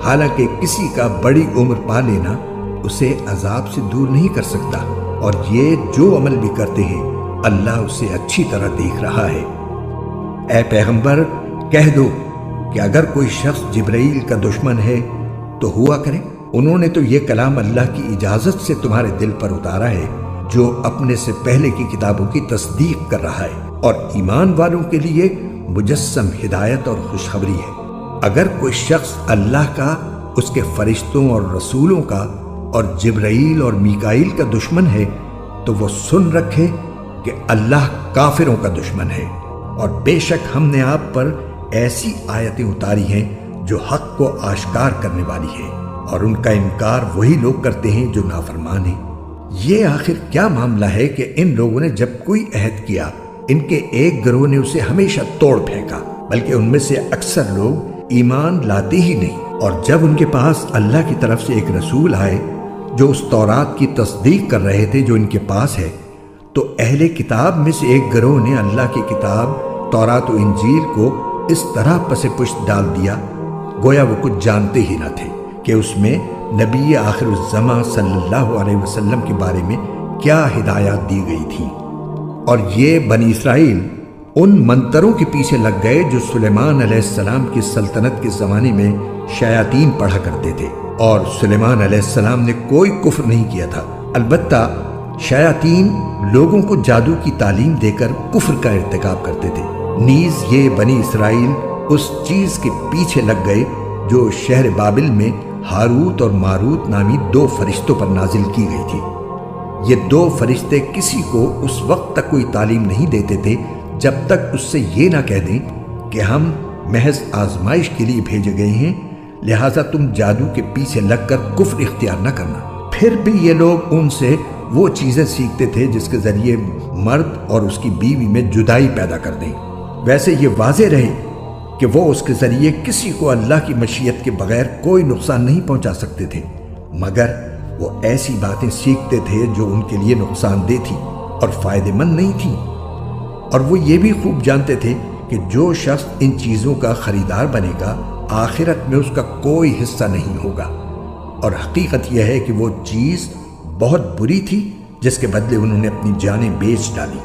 حالانکہ کسی کا بڑی عمر پا لینا اسے عذاب سے دور نہیں کر سکتا، اور یہ جو عمل بھی کرتے ہیں اللہ اسے اچھی طرح دیکھ رہا ہے۔ اے پیغمبر، کہہ دو کہ اگر کوئی شخص جبرائیل کا دشمن ہے تو ہوا کرے، انہوں نے تو یہ کلام اللہ کی اجازت سے تمہارے دل پر اتارا ہے جو اپنے سے پہلے کی کتابوں کی تصدیق کر رہا ہے، اور ایمان والوں کے لیے مجسم ہدایت اور خوشخبری ہے۔ اگر کوئی شخص اللہ کا، اس کے فرشتوں اور رسولوں کا اور جبرائیل اور میکائیل کا دشمن ہے تو وہ سن رکھے کہ اللہ کافروں کا دشمن ہے، اور بے شک ہم نے آپ پر ایسی آیتیں اتاری ہیں جو حق کو آشکار کرنے والی ہیں، اور ان کا انکار وہی لوگ کرتے ہیں جو نافرمان ہیں۔ یہ آخر کیا معاملہ ہے کہ ان لوگوں نے جب کوئی عہد کیا ان کے ایک گروہ نے اسے ہمیشہ توڑ پھینکا، بلکہ ان میں سے اکثر لوگ ایمان لاتے ہی نہیں۔ اور جب ان کے پاس اللہ کی طرف سے ایک رسول آئے جو اس تورات کی تصدیق کر رہے تھے جو ان کے پاس ہے، تو اہل کتاب میں سے ایک گروہ نے اللہ کی کتاب تورات و انجیل کو اس طرح پس پشت ڈال دیا گویا وہ کچھ جانتے ہی نہ تھے کہ اس میں نبی آخر الزماں صلی اللہ علیہ وسلم کے بارے میں کیا ہدایات دی گئی تھی۔ اور یہ بنی اسرائیل ان منتروں کے پیچھے لگ گئے جو سلیمان علیہ السلام کی سلطنت کے زمانے میں شیاطین پڑھا کرتے تھے، اور سلیمان علیہ السلام نے کوئی کفر نہیں کیا تھا، البتہ شیاطین لوگوں کو جادو کی تعلیم دے کر کفر کا ارتکاب کرتے تھے۔ نیز یہ بنی اسرائیل اس چیز کے پیچھے لگ گئے جو شہر بابل میں ہاروت اور ماروت نامی 2 فرشتوں پر نازل کی گئی تھی۔ یہ 2 فرشتے کسی کو اس وقت تک کوئی تعلیم نہیں دیتے تھے جب تک اس سے یہ نہ کہہ دیں کہ ہم محض آزمائش کے لیے بھیجے گئے ہیں، لہٰذا تم جادو کے پیچھے لگ کر کفر اختیار نہ کرنا۔ پھر بھی یہ لوگ ان سے وہ چیزیں سیکھتے تھے جس کے ذریعے مرد اور اس کی بیوی میں جدائی پیدا کر دیں۔ ویسے یہ واضح رہے کہ وہ اس کے ذریعے کسی کو اللہ کی مشیت کے بغیر کوئی نقصان نہیں پہنچا سکتے تھے، مگر وہ ایسی باتیں سیکھتے تھے جو ان کے لیے نقصان دہ تھی اور فائدہ مند نہیں تھی۔ اور وہ یہ بھی خوب جانتے تھے کہ جو شخص ان چیزوں کا خریدار بنے گا آخرت میں اس کا کوئی حصہ نہیں ہوگا، اور حقیقت یہ ہے کہ وہ چیز بہت بری تھی جس کے بدلے انہوں نے اپنی جانیں بیچ ڈالی۔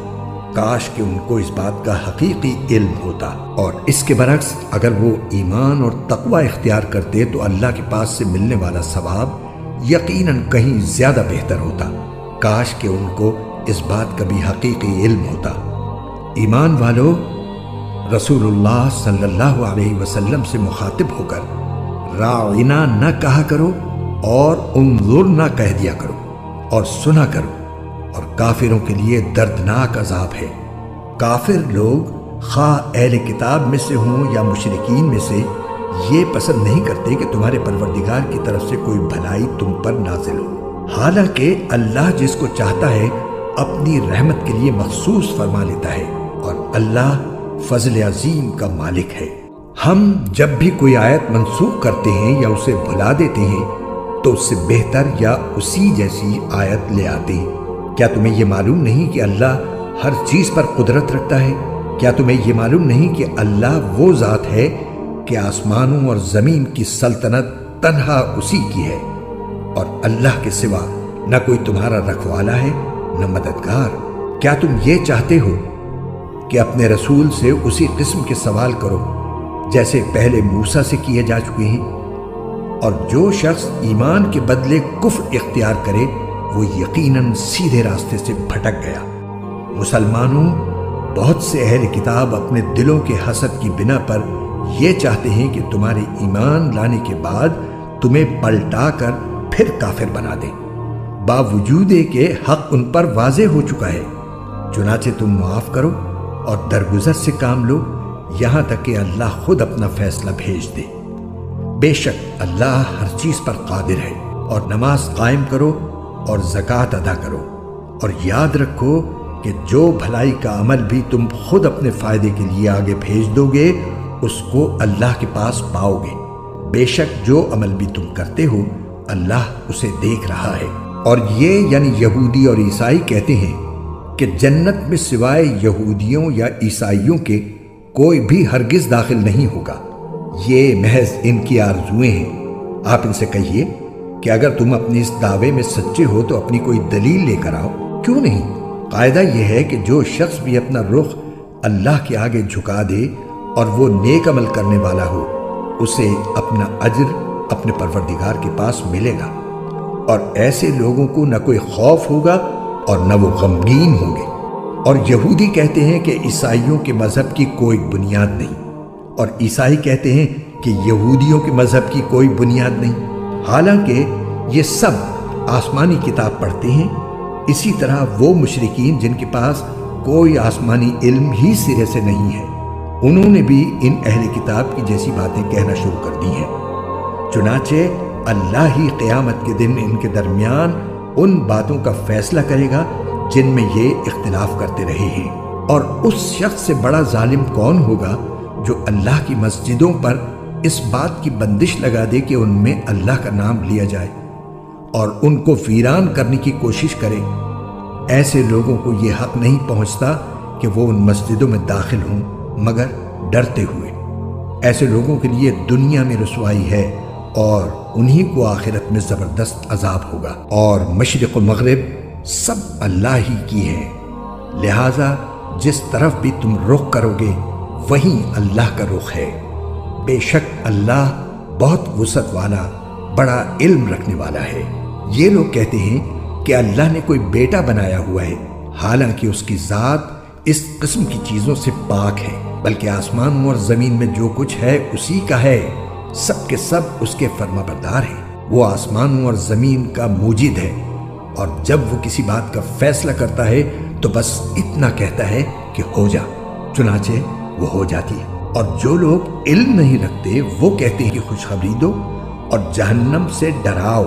کاش کہ ان کو اس بات کا حقیقی علم ہوتا، اور اس کے برعکس اگر وہ ایمان اور تقوی اختیار کرتے تو اللہ کے پاس سے ملنے والا ثواب یقیناً کہیں زیادہ بہتر ہوتا۔ کاش کہ ان کو اس بات کا بھی حقیقی علم ہوتا۔ ایمان والو، رسول اللہ صلی اللہ علیہ وسلم سے مخاطب ہو کر راعنا نہ کہا کرو اور انظر نہ کہہ دیا کرو، اور سنا کرو، اور کافروں کے لیے دردناک عذاب ہے۔ کافر لوگ خواہ اہل کتاب میں سے ہوں یا مشرکین میں سے یہ پسند نہیں کرتے کہ تمہارے پروردگار کی طرف سے کوئی بھلائی تم پر نازل ہو، حالانکہ اللہ جس کو چاہتا ہے اپنی رحمت کے لیے مخصوص فرما لیتا ہے، اور اللہ فضل عظیم کا مالک ہے۔ ہم جب بھی کوئی آیت منسوخ کرتے ہیں یا اسے بھلا دیتے ہیں تو اس سے بہتر یا اسی جیسی آیت لے آتے ہیں۔ کیا تمہیں یہ معلوم نہیں کہ اللہ ہر چیز پر قدرت رکھتا ہے؟ کیا تمہیں یہ معلوم نہیں کہ اللہ وہ ذات ہے کہ آسمانوں اور زمین کی سلطنت تنہا اسی کی ہے، اور اللہ کے سوا نہ کوئی تمہارا رکھوالا ہے نہ مددگار؟ کیا تم یہ چاہتے ہو کہ اپنے رسول سے اسی قسم کے سوال کرو جیسے پہلے موسیٰ سے کیے جا چکے ہیں؟ اور جو شخص ایمان کے بدلے کفر اختیار کرے وہ یقیناً سیدھے راستے سے بھٹک گیا۔ مسلمانوں، بہت سے اہل کتاب اپنے دلوں کے حسد کی بنا پر یہ چاہتے ہیں کہ تمہارے ایمان لانے کے بعد تمہیں پلٹا کر پھر کافر بنا دیں، باوجود کہ حق ان پر واضح ہو چکا ہے۔ چنانچہ تم معاف کرو اور درگزر سے کام لو یہاں تک کہ اللہ خود اپنا فیصلہ بھیج دے۔ بے شک اللہ ہر چیز پر قادر ہے۔ اور نماز قائم کرو اور زکوٰۃ ادا کرو، اور یاد رکھو کہ جو بھلائی کا عمل بھی تم خود اپنے فائدے کے لیے آگے بھیج دو گے اس کو اللہ کے پاس پاؤ گے۔ بے شک جو عمل بھی تم کرتے ہو اللہ اسے دیکھ رہا ہے۔ اور یہ یعنی یہودی اور عیسائی کہتے ہیں کہ جنت میں سوائے یہودیوں یا عیسائیوں کے کوئی بھی ہرگز داخل نہیں ہوگا۔ یہ محض ان کی آرزویں ہیں۔ آپ ان سے کہیے کہ اگر تم اپنے اس دعوے میں سچے ہو تو اپنی کوئی دلیل لے کر آؤ۔ کیوں نہیں؟ قاعدہ یہ ہے کہ جو شخص بھی اپنا رخ اللہ کے آگے جھکا دے اور وہ نیک عمل کرنے والا ہو اسے اپنا اجر اپنے پروردگار کے پاس ملے گا، اور ایسے لوگوں کو نہ کوئی خوف ہوگا اور نہ وہ غمگین ہوں گے۔ اور یہودی کہتے ہیں کہ عیسائیوں کے مذہب کی کوئی بنیاد نہیں، اور عیسائی کہتے ہیں کہ یہودیوں کے مذہب کی کوئی بنیاد نہیں، حالانکہ یہ سب آسمانی کتاب پڑھتے ہیں۔ اسی طرح وہ مشرکین جن کے پاس کوئی آسمانی علم ہی سرے سے نہیں ہے انہوں نے بھی ان اہل کتاب کی جیسی باتیں کہنا شروع کر دی ہیں۔ چنانچہ اللہ ہی قیامت کے دن ان کے درمیان ان باتوں کا فیصلہ کرے گا جن میں یہ اختلاف کرتے رہے ہیں۔ اور اس شخص سے بڑا ظالم کون ہوگا جو اللہ کی مسجدوں پر اس بات کی بندش لگا دے کہ ان میں اللہ کا نام لیا جائے اور ان کو ویران کرنے کی کوشش کرے۔ ایسے لوگوں کو یہ حق نہیں پہنچتا کہ وہ ان مسجدوں میں داخل ہوں مگر ڈرتے ہوئے۔ ایسے لوگوں کے لیے دنیا میں رسوائی ہے اور انہی کو آخرت میں زبردست عذاب ہوگا۔ اور مشرق و مغرب سب اللہ ہی کی ہے، لہذا جس طرف بھی تم رخ کرو گے وہیں اللہ کا رخ ہے۔ بے شک اللہ بہت وسعت والا، بڑا علم رکھنے والا ہے۔ یہ لوگ کہتے ہیں کہ اللہ نے کوئی بیٹا بنایا ہوا ہے، حالانکہ اس کی ذات اس قسم کی چیزوں سے پاک ہے، بلکہ آسمانوں اور زمین میں جو کچھ ہے اسی کا ہے، سب کے سب اس کے فرما بردار ہیں۔ وہ آسمانوں اور زمین کا موجد ہے، اور جب وہ کسی بات کا فیصلہ کرتا ہے تو بس اتنا کہتا ہے کہ ہو جا، چنانچہ وہ ہو جاتی ہے۔ اور جو لوگ علم نہیں رکھتے وہ کہتے ہیں کہ خوشخبری دو اور جہنم سے ڈراؤ،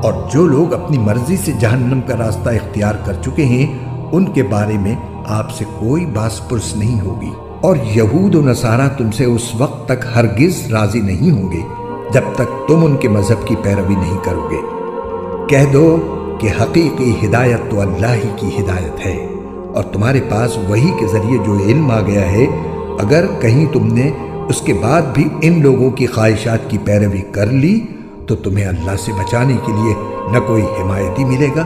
اور جو لوگ اپنی مرضی سے جہنم کا راستہ اختیار کر چکے ہیں ان کے بارے میں آپ سے کوئی باس پرس نہیں ہوگی۔ اور یہود و نصارہ تم سے اس وقت تک ہرگز راضی نہیں ہوں گے جب تک تم ان کے مذہب کی پیروی نہیں کرو گے۔ کہہ دو کہ حقیقی ہدایت تو اللہ ہی کی ہدایت ہے، اور تمہارے پاس وحی کے ذریعے جو علم آ گیا ہے اگر کہیں تم نے اس کے بعد بھی ان لوگوں کی خواہشات کی پیروی کر لی تو تمہیں اللہ سے بچانے کے لیے نہ کوئی حمایتی ملے گا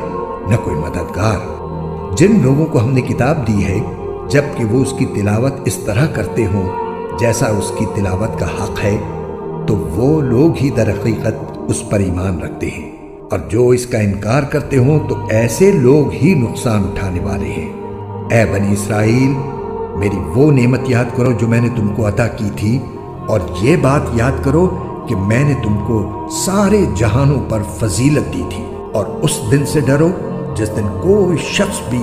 نہ کوئی مددگار۔ جن لوگوں کو ہم نے کتاب دی ہے جبکہ وہ اس کی تلاوت اس طرح کرتے ہوں جیسا اس کی تلاوت کا حق ہے، تو وہ لوگ ہی در حقیقت اس پر ایمان رکھتے ہیں، اور جو اس کا انکار کرتے ہوں تو ایسے لوگ ہی نقصان اٹھانے والے ہیں۔ اے بنی اسرائیل، میری وہ نعمت یاد کرو جو میں نے تم کو عطا کی تھی، اور یہ بات یاد کرو کہ میں نے تم کو سارے جہانوں پر فضیلت دی تھی، اور اس دن سے ڈرو جس دن کوئی شخص بھی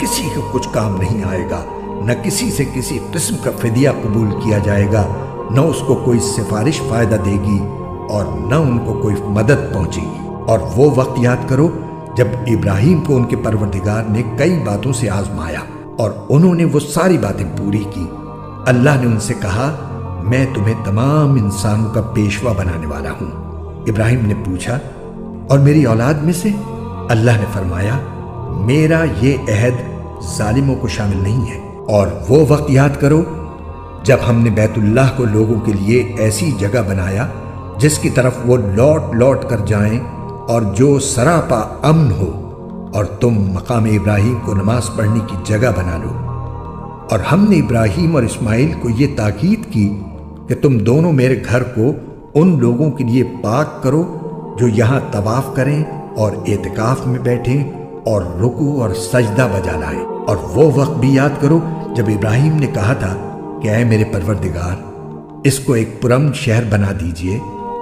کسی کو کچھ کام نہیں آئے گا، نہ کسی سے کسی قسم کا فدیہ قبول کیا جائے گا، نہ اس کو کوئی سفارش فائدہ دے گی اور نہ ان کو کوئی مدد پہنچے گی۔ اور وہ وقت یاد کرو جب ابراہیم کو ان کے پروردگار نے کئی باتوں سے آزمایا اور انہوں نے وہ ساری باتیں پوری کی۔ اللہ نے ان سے کہا، میں تمہیں تمام انسانوں کا پیشوا بنانے والا ہوں۔ ابراہیم نے پوچھا، اور میری اولاد میں سے؟ اللہ نے فرمایا، میرا یہ عہد ظالموں کو شامل نہیں ہے۔ اور وہ وقت یاد کرو جب ہم نے بیت اللہ کو لوگوں کے لیے ایسی جگہ بنایا جس کی طرف وہ لوٹ لوٹ کر جائیں اور جو سراپا امن ہو، اور تم مقام ابراہیم کو نماز پڑھنے کی جگہ بنا لو۔ اور ہم نے ابراہیم اور اسماعیل کو یہ تاکید کی کہ تم دونوں میرے گھر کو ان لوگوں کے لیے پاک کرو جو یہاں طواف کریں اور اعتکاف میں بیٹھیں اور رکوع اور سجدہ بجا لائیں۔ اور وہ وقت بھی یاد کرو جب ابراہیم نے کہا تھا کہ اے میرے پروردگار، اس کو ایک پرامن شہر بنا دیجئے،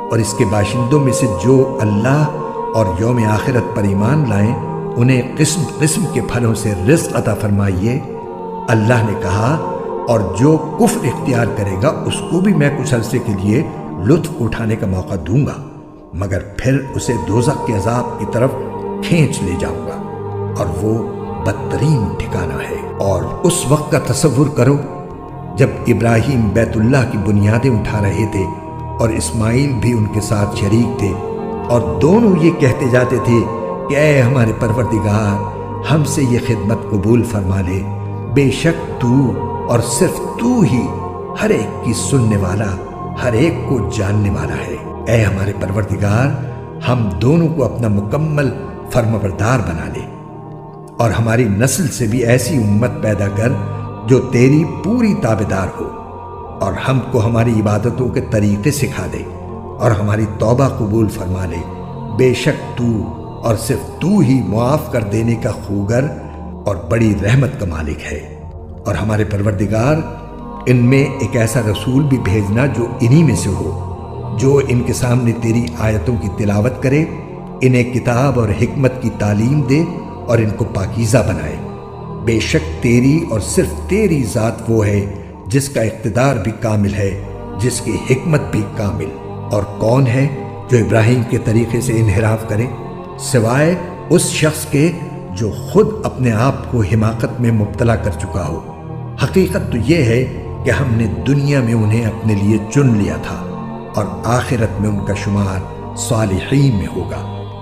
اور اس کے باشندوں میں سے جو اللہ اور یوم آخرت پر ایمان لائیں انہیں قسم قسم کے پھلوں سے رزق عطا فرمائیے۔ اللہ نے کہا، اور جو کفر اختیار کرے گا اس کو بھی میں کچھ عرصے کے لیے لطف اٹھانے کا موقع دوں گا، مگر پھر اسے دوزخ کے عذاب کی طرف کھینچ لے جاؤں گا، اور وہ بدترین ٹھکانہ ہے۔ اور اس وقت کا تصور کرو جب ابراہیم بیت اللہ کی بنیادیں اٹھا رہے تھے اور اسماعیل بھی ان کے ساتھ شریک تھے، اور دونوں یہ کہتے جاتے تھے کہ اے ہمارے پروردگار، ہم سے یہ خدمت قبول فرما لے، بے شک تو اور صرف تو ہی ہر ایک کی سننے والا، ہر ایک کو جاننے والا ہے۔ اے ہمارے پروردگار، ہم دونوں کو اپنا مکمل فرمانبردار بنا لے، اور ہماری نسل سے بھی ایسی امت پیدا کر جو تیری پوری تابعدار ہو، اور ہم کو ہماری عبادتوں کے طریقے سکھا دے، اور ہماری توبہ قبول فرما لے، بے شک تو اور صرف تو ہی معاف کر دینے کا خوگر اور بڑی رحمت کا مالک ہے۔ اور ہمارے پروردگار، ان میں ایک ایسا رسول بھی بھیجنا جو انہی میں سے ہو، جو ان کے سامنے تیری آیتوں کی تلاوت کرے، انہیں کتاب اور حکمت کی تعلیم دے اور ان کو پاکیزہ بنائے۔ بے شک تیری اور صرف تیری ذات وہ ہے جس کا اقتدار بھی کامل ہے، جس کی حکمت بھی کامل۔ اور کون ہے جو ابراہیم کے طریقے سے انحراف کرے سوائے اس شخص کے جو خود اپنے آپ کو حماقت میں مبتلا کر چکا ہو۔ حقیقت تو یہ ہے کہ ہم نے دنیا میں انہیں اپنے لیے چن لیا تھا، اور آخرت میں ان کا شمار صالحین میں ہوگا۔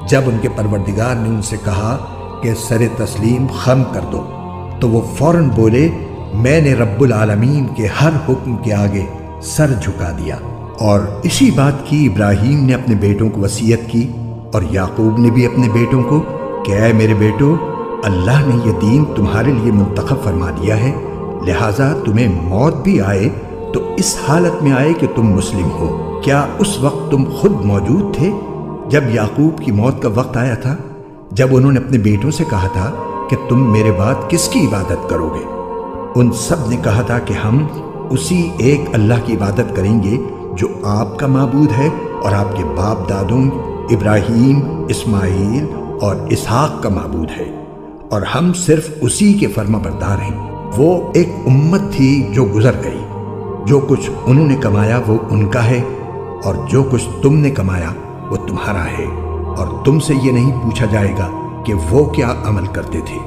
جب ان کے پروردگار نے ان سے کہا کہ سر تسلیم خم کر دو، تو وہ فوراً بولے، میں نے رب العالمین کے ہر حکم کے آگے سر جھکا دیا۔ اور اسی بات کی ابراہیم نے اپنے بیٹوں کو وصیت کی، اور یعقوب نے بھی اپنے بیٹوں کو کہ اے میرے بیٹو، اللہ نے یہ دین تمہارے لیے منتخب فرما دیا ہے، لہٰذا تمہیں موت بھی آئے تو اس حالت میں آئے کہ تم مسلم ہو۔ کیا اس وقت تم خود موجود تھے جب یعقوب کی موت کا وقت آیا تھا، جب انہوں نے اپنے بیٹوں سے کہا تھا کہ تم میرے بعد کس کی عبادت کرو گے؟ ان سب نے کہا تھا کہ ہم اسی ایک اللہ کی عبادت کریں گے جو آپ کا معبود ہے اور آپ کے باپ دادوں ابراہیم، اسماعیل اور اسحاق کا معبود ہے، اور ہم صرف اسی کے فرما بردار ہیں۔ وہ ایک امت تھی جو گزر گئی، جو کچھ انہوں نے کمایا وہ ان کا ہے، اور جو کچھ تم نے کمایا وہ تمہارا ہے، اور تم سے یہ نہیں پوچھا جائے گا کہ وہ کیا عمل کرتے تھے۔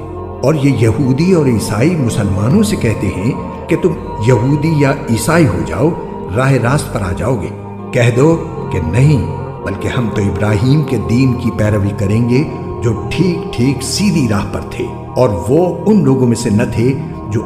اور یہ یہودی اور عیسائی مسلمانوں سے کہتے ہیں کہ تم یہودی یا عیسائی ہو جاؤ، راہ راست پر آ جاؤ گے۔ کہہ دو کہ نہیں، بلکہ ہم تو ابراہیم کے دین کی پیروی کریں گے جو ٹھیک ٹھیک سیدھی راہ پر تھے، اور وہ ان لوگوں میں سے نہ تھے جو